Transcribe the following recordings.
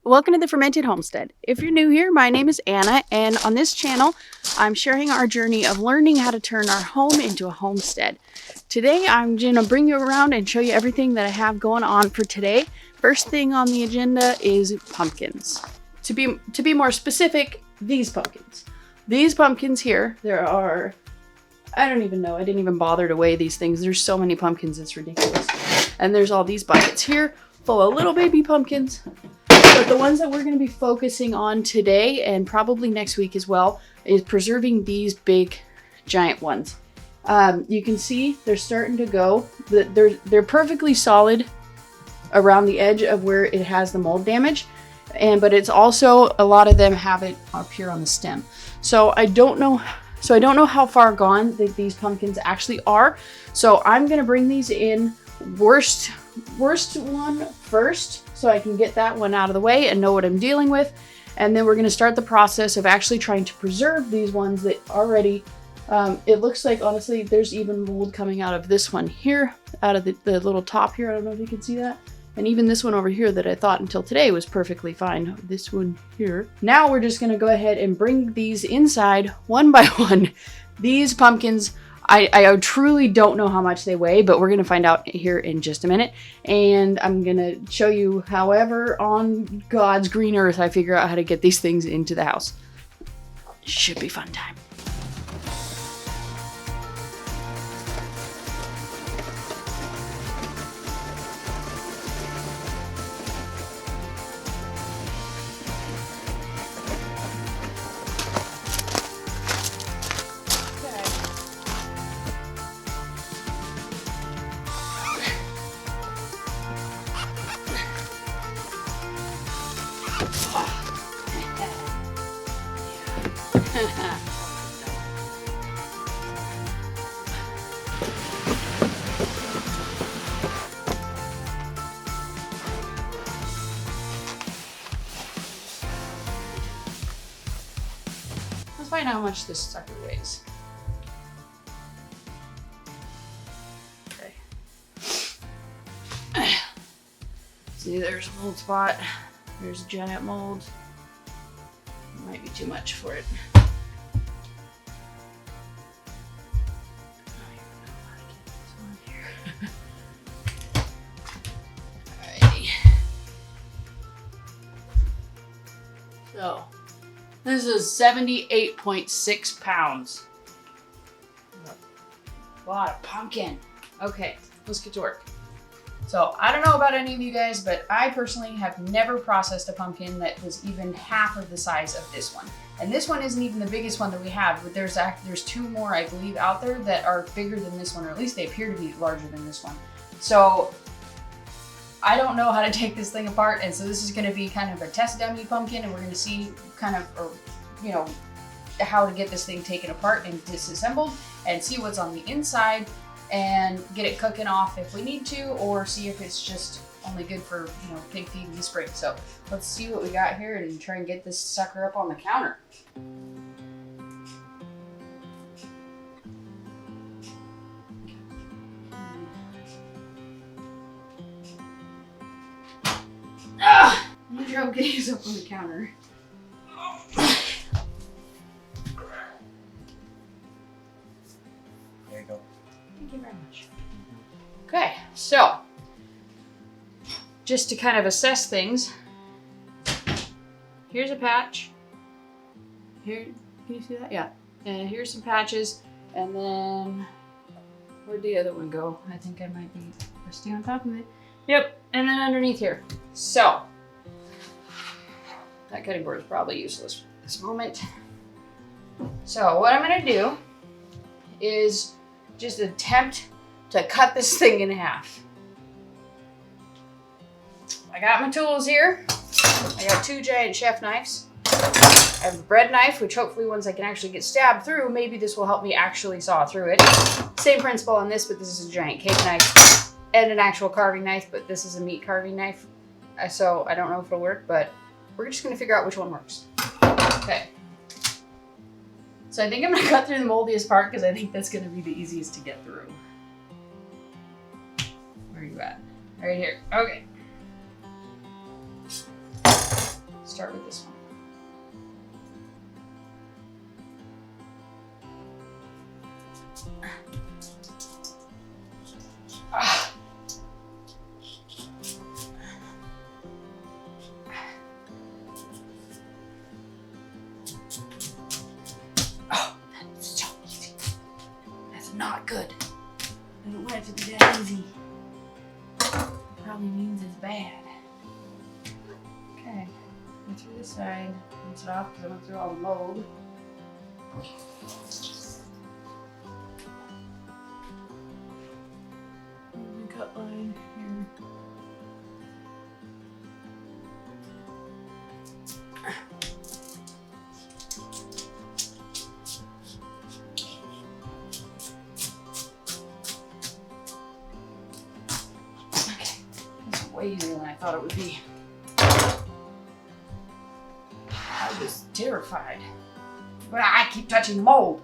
Welcome to the Fermented Homestead. If you're new here, my name is Anna, and on this channel, I'm sharing our journey of learning how to turn our home into a homestead. Today, I'm going to bring you around and show you everything that I have going on for today. First thing on the agenda is pumpkins. To be more specific, these pumpkins. These pumpkins here, there are, I don't even know, I didn't even bother to weigh these things. There's so many pumpkins, it's ridiculous. And there's all these buckets here full of little baby pumpkins. But the ones that we're going to be focusing on today and probably next week as well is preserving these big giant ones. You can see they're starting to go. They're perfectly solid around the edge of where it has the mold damage, but it's also a lot of them have it up here on the stem. So I don't know how far gone these pumpkins actually are. So I'm going to bring these in worst one first, so I can get that one out of the way and know what I'm dealing with. And then we're going to start the process of actually trying to preserve these ones that already, it looks like, honestly, there's even mold coming out of this one here, out of the little top here. I don't know if you can see that. And even this one over here that I thought until today was perfectly fine. This one here. Now we're just going to go ahead and bring these inside one by one. These pumpkins, I truly don't know how much they weigh, but we're going to find out here in just a minute. And I'm going to show you however on God's green earth I figure out how to get these things into the house. Should be fun time. Let's find out how much this sucker weighs. Okay. See, there's a mold spot. There's a giant mold. Might be too much for it. Alrighty. So, this is 78.6 pounds. A lot of pumpkin. Okay, let's get to work. So, I don't know about any of you guys, but I personally have never processed a pumpkin that was even half of the size of this one. And this one isn't even the biggest one that we have, but there's two more, I believe, out there that are bigger than this one, or at least they appear to be larger than this one. So, I don't know how to take this thing apart, and so this is going to be kind of a test dummy pumpkin, and we're going to see kind of, how to get this thing taken apart and disassembled, and see what's on the inside, and get it cooking off if we need to, or see if it's just only good for, pig feed in the spring. So let's see what we got here and try and get this sucker up on the counter. I'm gonna try getting this up on the counter. There you go. Thank you very much. Okay, so just to kind of assess things, here's a patch. Here, can you see that? Yeah. And here's some patches, and then where'd the other one go? I think I might be resting on top of it. Yep, and then underneath here. So that cutting board is probably useless at this moment. So what I'm gonna do is just attempt to cut this thing in half. I got my tools here. I got two giant chef knives. I have a bread knife, which hopefully once I can actually get stabbed through, maybe this will help me actually saw through it. Same principle on this, but this is a giant cake knife and an actual carving knife, but this is a meat carving knife. So I don't know if it'll work, but we're just gonna figure out which one works. Okay. So I think I'm gonna cut through the moldiest part because I think that's gonna be the easiest to get through. Where are you at? Right here. Okay. start with this one. Ah. Oh, that's so easy. That's not good. I don't want it to be that easy. It probably means it's bad. Okay, go through this side, rinse it off because I went through all the mold. The cut line here. Okay, that's way easier than I thought it would be. I was terrified. But I keep touching the mold.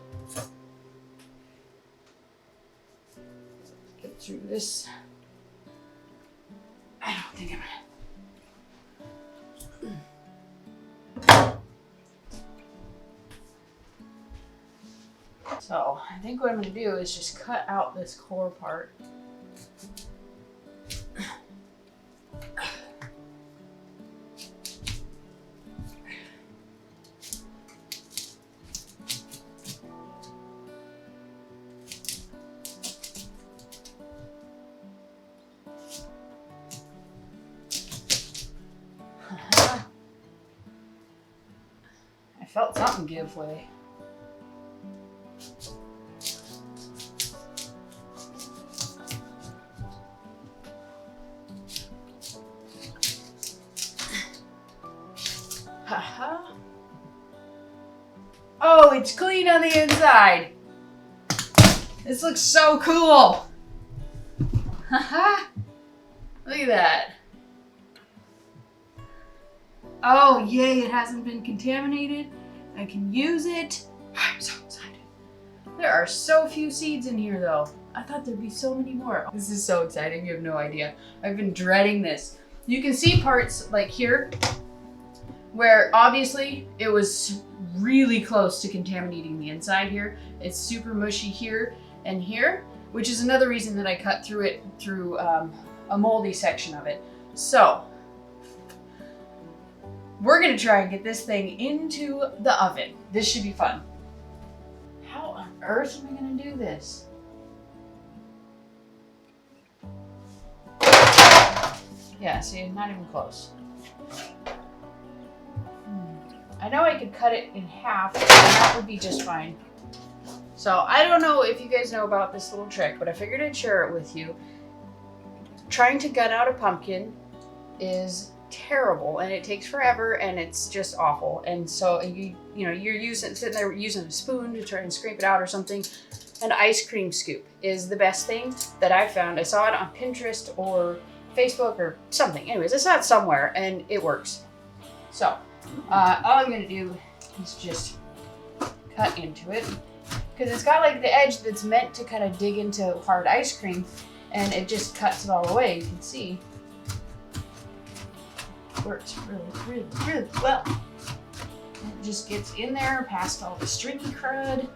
Get through this. I don't think I'm gonna. So I think what I'm gonna do is just cut out this core part. I felt something give way. Haha. Oh, it's clean on the inside. This looks so cool. Haha. Look at that. Oh, yay, it hasn't been contaminated. I can use it. I'm so excited. There are so few seeds in here though. I thought there'd be so many more. This is so exciting, you have no idea. I've been dreading this. You can see parts like here where obviously it was really close to contaminating the inside here. It's super mushy here and here, which is another reason that I cut through it through a moldy section of it. So we're gonna try and get this thing into the oven. This should be fun. How on earth am I gonna do this? Yeah, see, not even close. I know I could cut it in half, and that would be just fine. So I don't know if you guys know about this little trick, but I figured I'd share it with you. Trying to gut out a pumpkin is terrible, and it takes forever, and it's just awful. And so you're sitting there using a spoon to try and scrape it out or something. An ice cream scoop is the best thing that I found. I saw it on Pinterest or Facebook or something. Anyways, I saw it somewhere and it works. So all I'm gonna do is just cut into it because it's got like the edge that's meant to kind of dig into hard ice cream, and it just cuts it all away. You can see it works really well. And it just gets in there past all the stringy crud.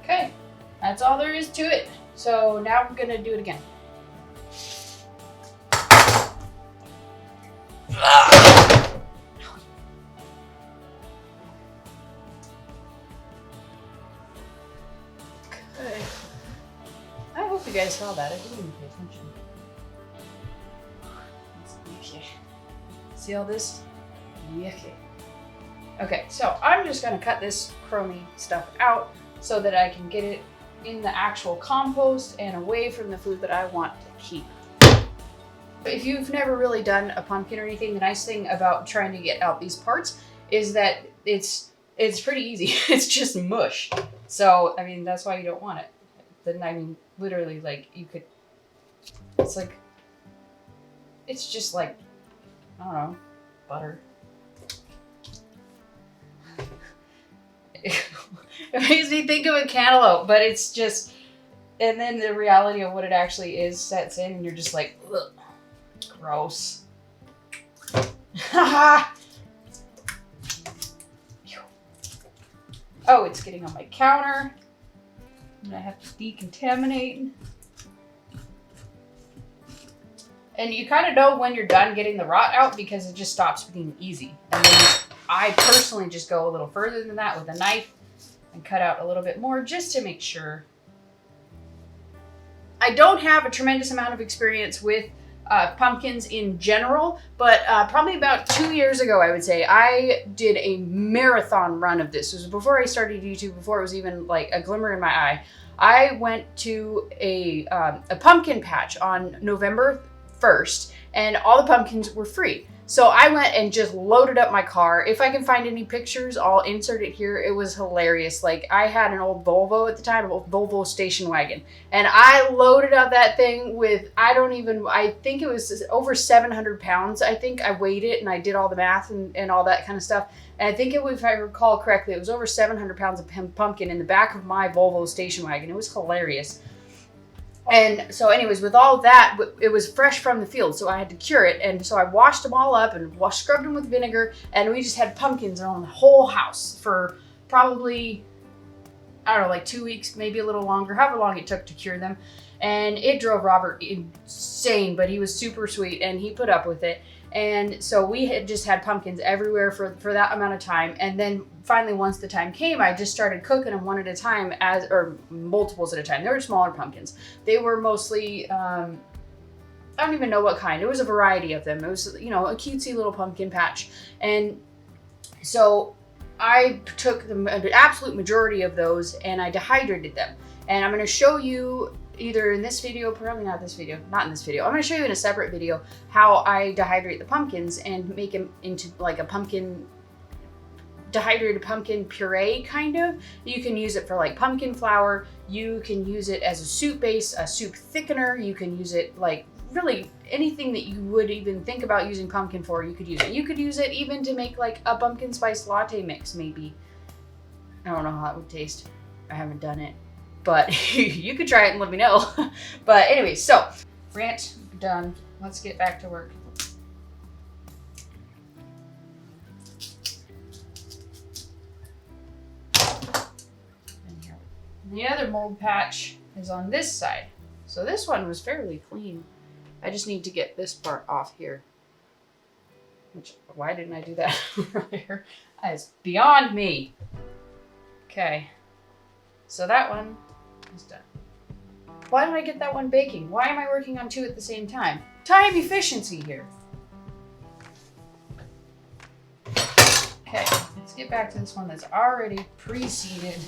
Okay, that's all there is to it. So now I'm gonna do it again. Okay. I hope you guys saw that. I didn't even pay attention. Okay. See all this? Yucky. Okay, so I'm just gonna cut this chromey stuff out so that I can get it in the actual compost and away from the food that I want to keep. If you've never really done a pumpkin or anything, the nice thing about trying to get out these parts is that it's pretty easy. It's just mush. So, I mean, that's why you don't want it. Then, I mean, literally, like, you could, it's just like, I don't know, butter. It makes me think of a cantaloupe, but it's just, and then the reality of what it actually is sets in, and you're just like, ugh, gross. Oh, it's getting on my counter. And I have to decontaminate. And you kind of know when you're done getting the rot out because it just stops being easy. And then I personally just go a little further than that with a knife and cut out a little bit more just to make sure. I don't have a tremendous amount of experience with pumpkins in general, but probably about 2 years ago, I would say, I did a marathon run of this. It was before I started YouTube, before it was even like a glimmer in my eye. I went to a pumpkin patch on November 1st, and all the pumpkins were free. So I went and just loaded up my car. If I can find any pictures, I'll insert it here. It was hilarious. Like, I had an old Volvo at the time, an old Volvo station wagon. And I loaded up that thing with, I think it was over 700 pounds. I think I weighed it and I did all the math and all that kind of stuff. And I think if I recall correctly, it was over 700 pounds of pumpkin in the back of my Volvo station wagon. It was hilarious. And so anyways, with all that, it was fresh from the field, so I had to cure it. And so I washed them all up and scrubbed them with vinegar, and we just had pumpkins around the whole house for probably, I don't know, like 2 weeks, maybe a little longer, however long it took to cure them. And it drove Robert insane, but he was super sweet and he put up with it. And so we had just had pumpkins everywhere for that amount of time. And then finally, once the time came, I just started cooking them one at a time, or multiples at a time. They were smaller pumpkins. They were mostly, I don't even know what kind. It was a variety of them. It was, you know, a cutesy little pumpkin patch. And so I took the absolute majority of those and I dehydrated them. And I'm going to show you either in this video, probably not in this video. I'm going to show you in a separate video how I dehydrate the pumpkins and make them into like a dehydrated pumpkin puree, kind of. You can use it for like pumpkin flour. You can use it as a soup base, a soup thickener. You can use it like really anything that you would even think about using pumpkin for, you could use it. You could use it even to make like a pumpkin spice latte mix, maybe. I don't know how it would taste. I haven't done it. But you could try it and let me know. But anyway, so rant done. Let's get back to work. And the other mold patch is on this side. So this one was fairly clean. I just need to get this part off here. Why didn't I do that earlier? That is beyond me. Okay. So that one is done. Why did I get that one baking? Why am I working on two at the same time? Time efficiency here. Okay, let's get back to this one that's already pre-seeded.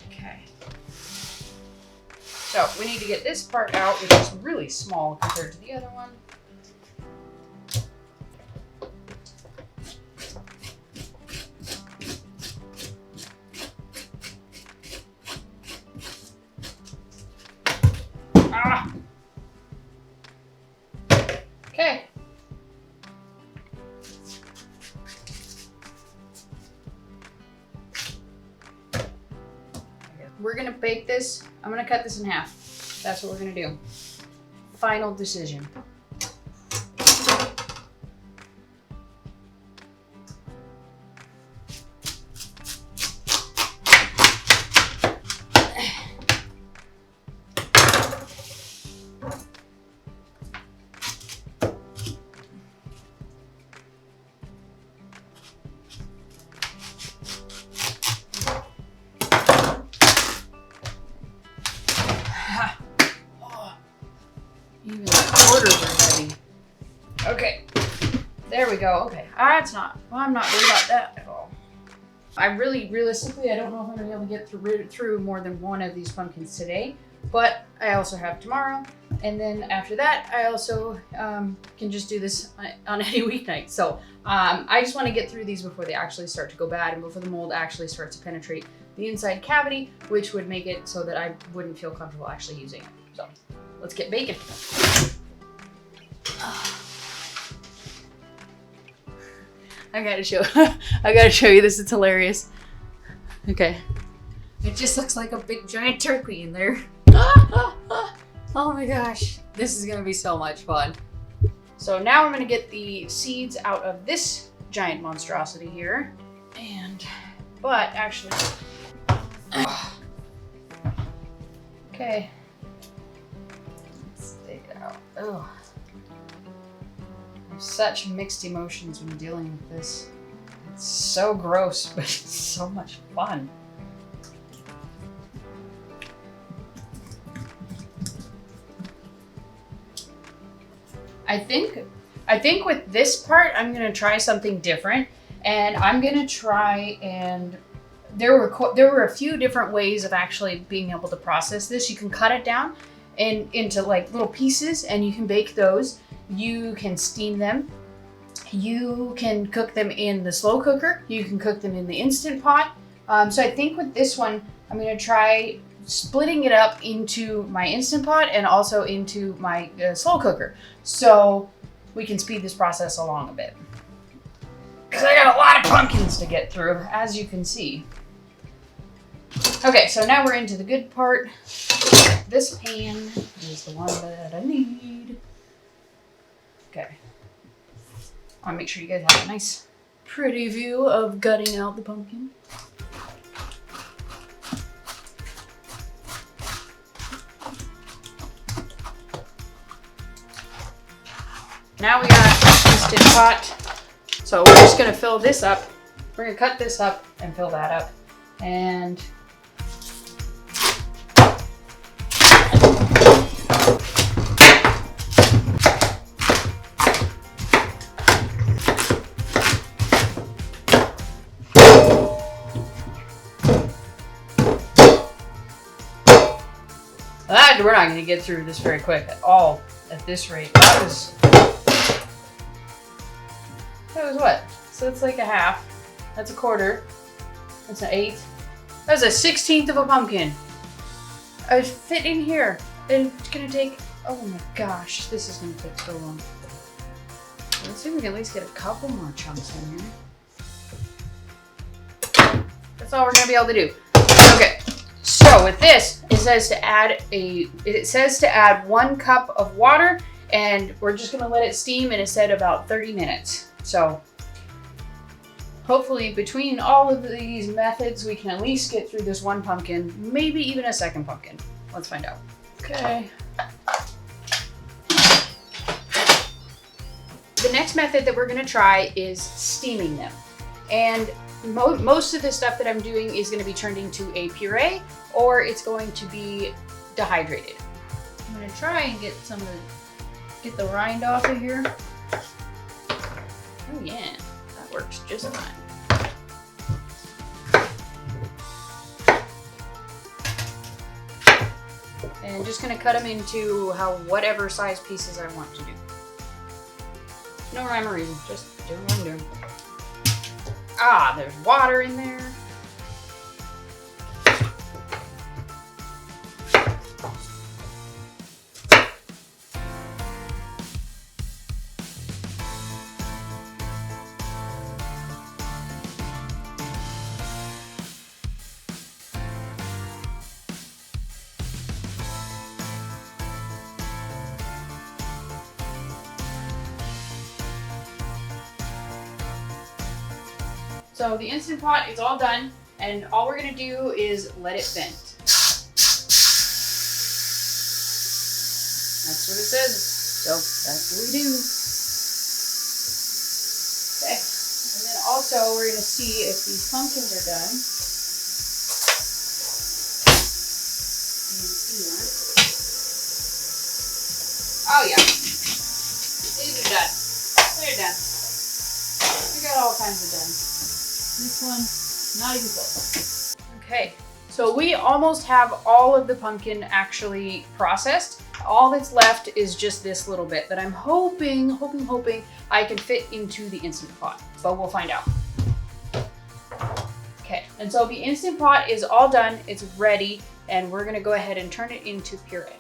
Okay. So we need to get this part out, which is really small compared to the other one. Okay. We're gonna bake this. I'm gonna cut this in half. That's what we're gonna do. Final decision. Even the quarters are heavy. Okay, there we go. Okay, I'm not worried about that at all. Realistically, I don't know if I'm gonna be able to get through more than one of these pumpkins today, but I also have tomorrow. And then after that, I also can just do this on any weeknight. So I just want to get through these before they actually start to go bad and before the mold actually starts to penetrate the inside cavity, which would make it so that I wouldn't feel comfortable actually using it. So let's get baking. I gotta show I gotta show you this. It's hilarious. Okay. It just looks like a big giant turkey in there. Oh my gosh. This is gonna be so much fun. So now I'm gonna get the seeds out of this giant monstrosity here. But actually, okay. Let's take it out. Oh. I have such mixed emotions when dealing with this. It's so gross, but it's so much fun. I think with this part, I'm gonna try something different, and I'm gonna try and there were a few different ways of actually being able to process this. You can cut it down and into like little pieces, and you can bake those. You can steam them. You can cook them in the slow cooker. You can cook them in the Instant Pot. So I think with this one, I'm gonna try splitting it up into my Instant Pot and also into my slow cooker, so we can speed this process along a bit. Because I got a lot of pumpkins to get through, as you can see. Okay, so now we're into the good part. This pan is the one that I need. Okay. I want to make sure you guys have a nice, pretty view of gutting out the pumpkin. Now we got Instant Pot. So we're just gonna fill this up. We're gonna cut this up and fill that up. And we're not gonna get through this very quick at all at this rate. That was what? So it's like a half. That's a quarter. That's an eighth. That was a 16th of a pumpkin. I fit in here. And it's gonna take, oh my gosh, this is gonna take so long. Let's see if we can at least get a couple more chunks in here. That's all we're gonna be able to do. Okay, so with this, it says to add 1 cup of water, and we're just gonna let it steam, and it said about 30 minutes. So hopefully between all of these methods, we can at least get through this one pumpkin, maybe even a second pumpkin. Let's find out. Okay. The next method that we're gonna try is steaming them. And most of the stuff that I'm doing is gonna be turned into a puree, or it's going to be dehydrated. I'm gonna try and get the rind off of here. Oh yeah, that works just fine. And just gonna cut them into whatever size pieces I want to do. No rhyme or reason, just doing what I'm doing. Ah, there's water in there. So the Instant Pot is all done, and all we're gonna do is let it vent. That's what it says, so that's what we do. Okay, and then also we're gonna see if these pumpkins are done. Oh yeah, these are done. They're done. We got all kinds of done. This one, not even close. Okay, so we almost have all of the pumpkin actually processed. All that's left is just this little bit that I'm hoping I can fit into the Instant Pot, but we'll find out. Okay, and so the Instant Pot is all done, it's ready, and we're gonna go ahead and turn it into puree.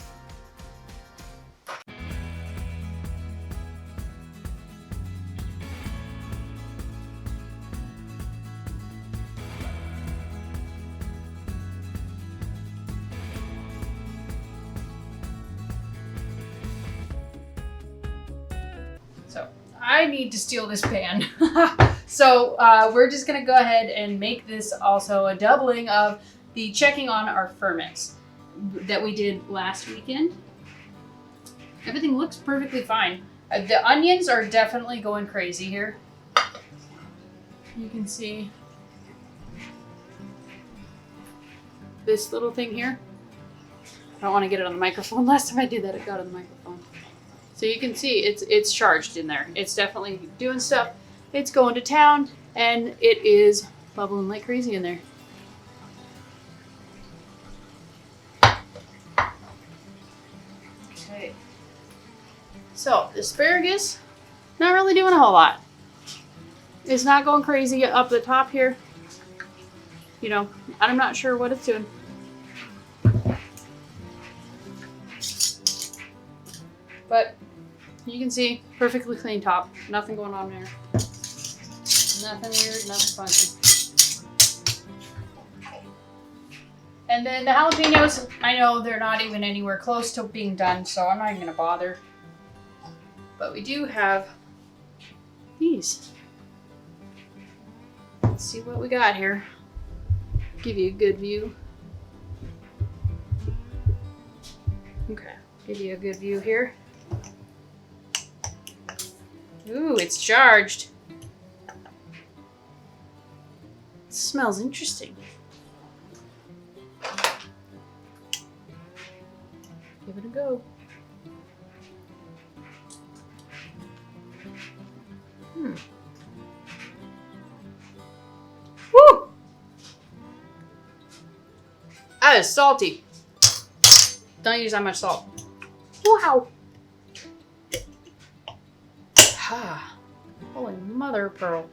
So I need to steal this pan. So we're just gonna go ahead and make this also a doubling of the checking on our ferments that we did last weekend. Everything looks perfectly fine. The onions are definitely going crazy here. You can see this little thing here. I don't want to get it on the microphone. Last time I did that, it got on the microphone. So you can see it's charged in there. It's definitely doing stuff. It's going to town, and it is bubbling like crazy in there. Okay. So the asparagus, not really doing a whole lot. It's not going crazy up the top here. You know, I'm not sure what it's doing. But you can see perfectly clean top. Nothing going on there. Nothing weird, nothing funky. And then the jalapenos, I know they're not even anywhere close to being done, so I'm not even going to bother. But we do have these. Let's see what we got here. Give you a good view. Okay, give you a good view here. Ooh, it's charged. It smells interesting. Give it a go. Woo! That is salty. Don't use that much salt. Wow. Ah, holy mother of pearl.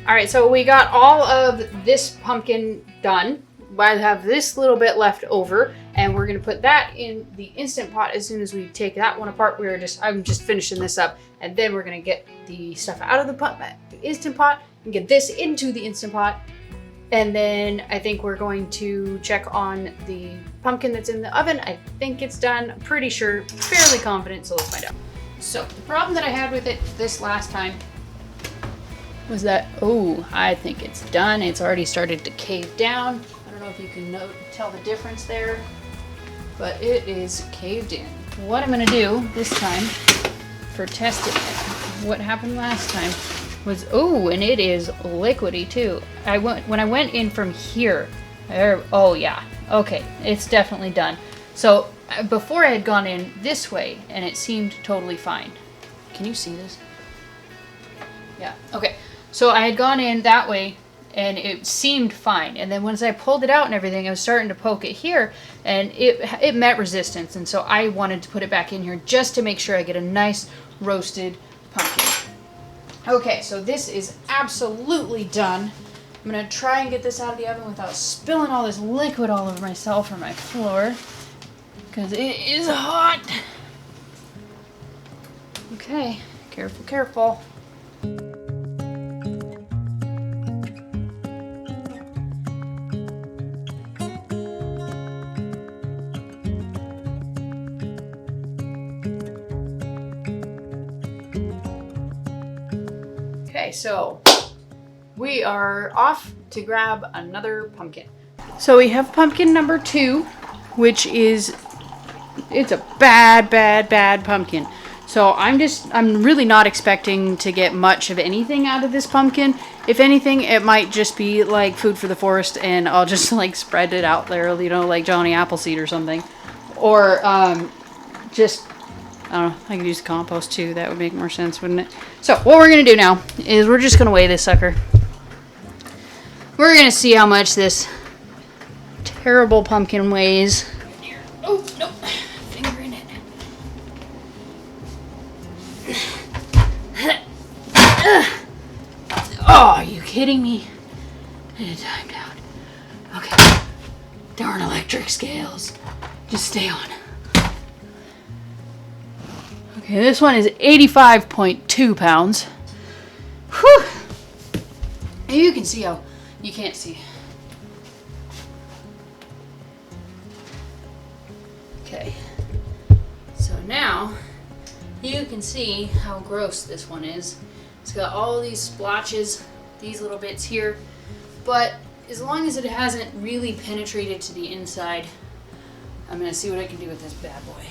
All right, so we got all of this pumpkin done. I have this little bit left over, and we're gonna put that in the Instant Pot as soon as we take that one apart. I'm just finishing this up, and then we're gonna get the stuff out of the Instant Pot and get this into the Instant Pot. And then I think we're going to check on the pumpkin that's in the oven. I think it's done, I'm pretty sure, fairly confident, so let's find out. So the problem that I had with it this last time was that, oh, I think it's done. It's already started to cave down. I don't know if you can tell the difference there, but it is caved in. What I'm gonna do this time for testing it, what happened last time was, oh, and it is liquidy too. When I went in from here, oh yeah, okay, it's definitely done. So before I had gone in this way, and it seemed totally fine. Can you see this? Yeah, okay. So I had gone in that way and it seemed fine. And then once I pulled it out and everything, I was starting to poke it here and it met resistance. And so I wanted to put it back in here just to make sure I get a nice roasted pumpkin. Okay, so this is absolutely done. I'm gonna try and get this out of the oven without spilling all this liquid all over myself or my floor, because it is hot. Okay, careful, careful. Okay, so we are off to grab another pumpkin. So we have pumpkin number 2, which is, it's a bad pumpkin. So I'm really not expecting to get much of anything out of this pumpkin. If anything, it might just be like food for the forest and I'll just like spread it out there, you know, like Johnny Appleseed or something. Or just don't know, I could use compost too. That would make more sense, wouldn't it? So what we're going to do now is we're just going to weigh this sucker. We're going to see how much this terrible pumpkin weighs. Oh, no. Finger in it. Oh, are you kidding me? It timed out. Okay. Darn electric scales. Just stay on. Okay, this one is 85.2 pounds. Whew. And you can see how, you can't see. Okay. So now, you can see how gross this one is. It's got all these splotches, these little bits here, but as long as it hasn't really penetrated to the inside, I'm gonna see what I can do with this bad boy.